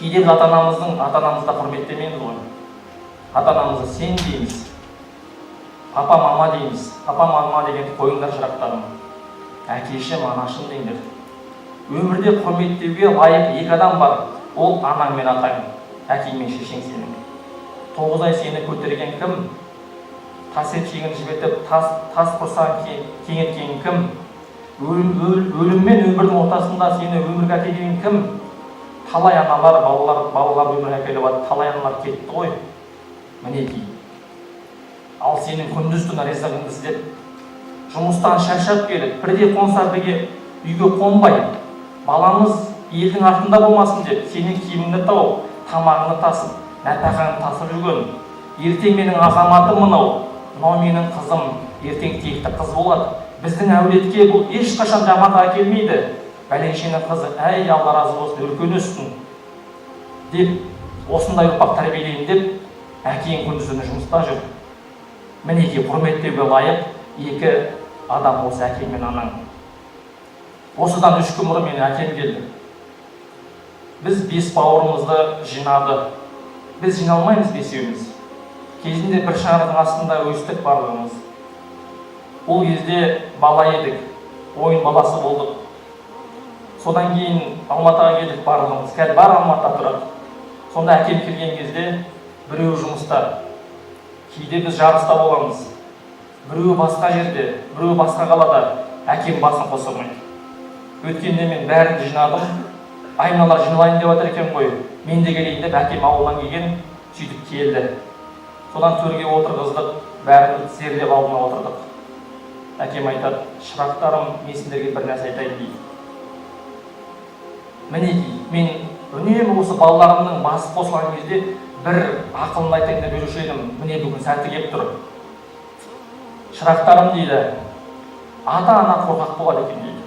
Кейде біз ата-анамызды құрметтемейміз ғой. Ата-анамызды сен дейміз, папа мама дейміз. Папа мама дегенді қойыңдар шырақтарым, әкешім анашым деңдер. Өмірде құрметтеуге лайық екі адам бар, ол анаң мен атаң, әкең мен шешең сенің. 9 ай сені көтерген кім? Тас етшегін жібетіп, тас құрсағын кеңіткен кім? Өлім мен өмірдің ортасында сені өмірге әкелген кім? Талай аналар, балалар өмірге әкеліп, талай аналар кетті ғой. Мінекей. Ал сенің күндіз-түн ризығыңды іздеп, жұмыстан шаршап келіп, бірде қонса бірге үйге қонбай, баламыз елдің артында болмасын деп, сенің киіміңді тауып, тамағыңды тасып, нәпақаңды тасып жүрген. Ертең менің азаматым мынау менің қызым, ертең текті қыз болады. Біздің әулетке бұл ешқашан жаман әкелмейді. Бәленшенің қызы, әй Алла разы болсын, үлкен өссін деп, осындай ұрпақ тәрбиелейін деп, әкең күндіз-түні жұмыста жүр. Мінекей құрметтеуге лайық екі адам осы әкең мен анаң. Осыдан 3 күн бұрын менің әкем келді. Біз 5 бауырымызды жинады. Біз жиналмаймыз бесеуіміз. Кезінде бір шаңырақтың астында өстік барлығымыз. Ол кезде бала едік, ойын баласы болдық. Содан кейін Алматыға келдік барлығымыз. Қазір бар Алматыда тұрады. Сонда әкем келген кезде біреуі жұмыста, кейде біз жарыста боламыз. Біреуі басқа жерде, біреуі басқа қалада, әкем басын қоса алмайды. Өткенде мен бәрін жинадым. Айналар жиналайын деп отыр екен ғой. Мен де келейін деп әкем ауылдан келген, сөйтіп келді. Содан төрге отырғыздық, бәрін тізерлеп алдына отырдық. Әкем айтады, шырақтарым, мен сендерге бір нәрсе айтайын дейді. Мінекей, мен үнемі осы балаларымның басы қосылған кезде бір ақылын айтайын деп жүруші едім. Міне бүгін сәті келіп тұр. Шырақтарым дейді, ата-ана қорқақ болады екен дейді.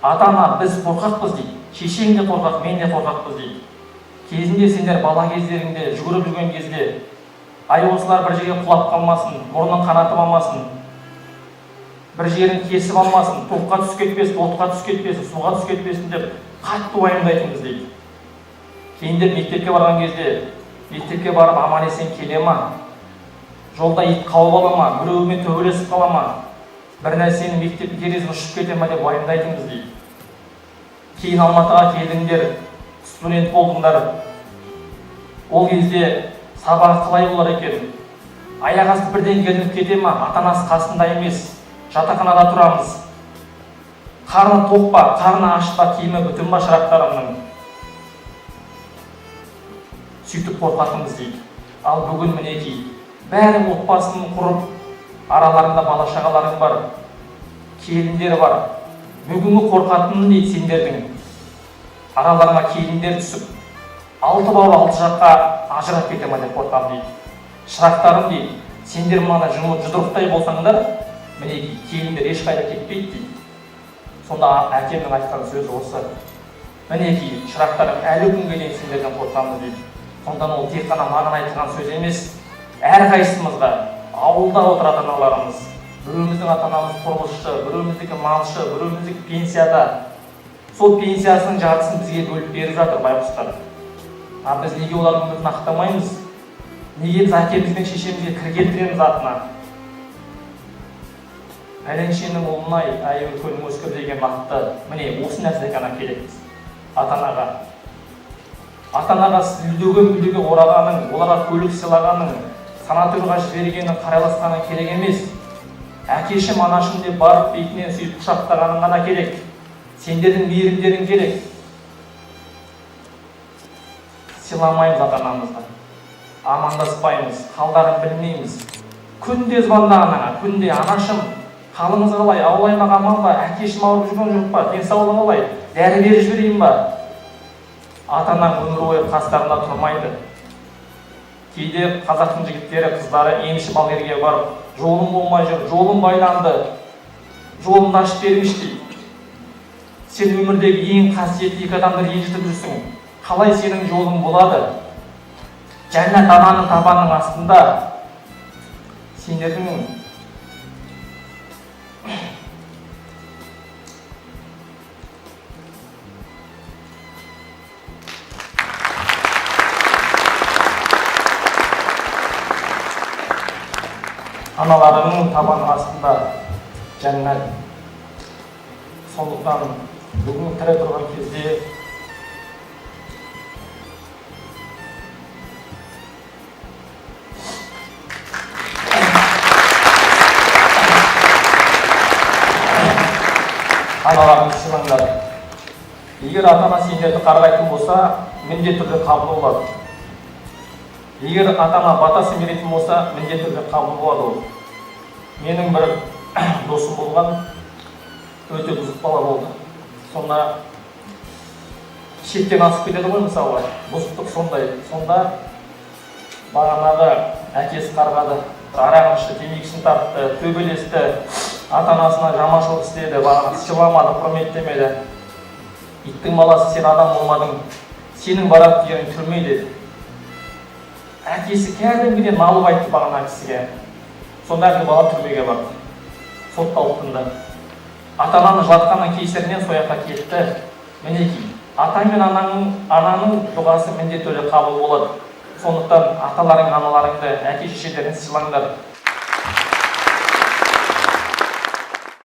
Ата-ана біз қорқақпыз дейді. Шешең де қорқақ, мен де қорқақпыз дейді. Кезінде сендер бала кездеріңде жүгіріп жүрген кезде ай осылар бір жерге құлап қалмасын, мұрнын қанатып алмасын, бір жерін кесіп алмасын, тоққа түсіп кетпесін, отқа түсіп кетпесін, суға түсіп кетпесін деп қатты уайымдайтынбыз дейді. Кейінде мектепке барған кезде, мектепке барып аман-есен келе ма? Жолда ит қауып ала ма? Біреумен төбелесіп қала ма? Бір нәрсені мектептің терезесінен ұшып кете ма деп уайымдайтынбыз дейді. Кейін Алматыға келдіңдер, студент болдыңдар. Ол кезде сабақ қалай болар екен? Аяқ асты бірден келініп кете ма? Ата-анасы қасында емес, жатақханада тұрамыз. Қарны тоқ па, қарны аш па, киімі бүтін ба шырақтарымның? Сөйтіп қорқатынбыз дейді. Ал бүгін мінекей, бәрі отбасын құрып, араларында бала-шағаларың бар, келіндер бар. Бүгінгі қорқатының дейді сендердің. Араларына келіндер түсіп, 6 бауыр 6 жаққа ажырап кете ма деп қорқам дейді. Шырақтарым дейді, сендер мана жұдырықтай болсаңдар, мінекей келіндер ешқайда кетпейді дейді. Сонда әкемнің айтқан сөзі осы. Мінекей шырақтарым, әлі күнге дейін сендерден қорқамыз дейді. Сондан ол тек қана маған айтылған сөз емес, әрқайсымызға ауылда отыратын аналарымыз, біреуміздің ата-анамыз құрылысшы, біреуміздікі малшы, біреуміздікі пенсияда. Сол пенсиясының жартысын бізге бөліп беріп жатыр байғұстар. Біз неге олардың өмірін ақтамаймыз? Неге біз әкемізбен шешемізге кір келтіреміз атына? Пәленшенің ұлына әй үлкенің өскір деген бақытты. Міне осы нәрсе ғана керек біз ата-анаға. Ата-анаға үлдеге орағаның, оларға көлік сыйлағаның, санаторийға жібергенің, қарайласқаның керек емес. Әкешім, анашым деп барып бетінен сүйіп құшақтағаның ғана керек. Сендердің мейірімдерің керек. Сыйламаймыз ата-анамызды. Амандаспаймыз, қалдарын білмейміз. Күнде звонда анаңа, күнде анашым, қалыңыз қалай, ауыл аймақ аман ба, әкешім ауырып жүрген жоқ па, денсаулығың қалай, дәрі беріп жіберейін ба? Ата-анаң өмір бойы қастарында тұрмайды. Кейде қазақтың жігіттері, қыздары емші балгерге барып, жолым болмай жүр, жолым байланды, жолымды ашып беріңізші дейді. Сен өмірдегі ең қасиетті екі адамды ренжітіп жүрсің. Қалай сенің жолың болады? Жәннат ананың табанының астында. Сендердің аналарыңның табаны астында жәннат. Сондықтан бүгін тірі тұрған кезде аналарыңды сыйлаңдар. Егер ата-ана сендерді қарғайтын болса, міндетті түрде қабыл болады. Егер ата-ана батасын беретін болса, міндетті түрде қабыл болады ол. Менің бір досым болған, өте бұзық бала болды. Сонда шектен асып кетеді ғой, мысалы, бұзықтық сондай. Сонда бағанағы әкесі қарғады, арағын ішті, темекісін тартты, төбелесті, ата-анасына жаманшылық істеді, бағана сыйламады, құрметтемеді. Иттің баласы, сен адам болмадың, сенің баратын жерің түрме деді. Әкесі кәдімгіден налып айтты бағана кісіге. Сонда әлгі бала түрмеге барды, сотталып тынды. Ата-ананың жылатқанның кесірінен сояққа кетті. Мінекей, ата мен ананың дұғасы міндетті түрде қабыл болады. Сондықтан аталарың, аналарыңды, әке шешелеріңді сыйлаңдар.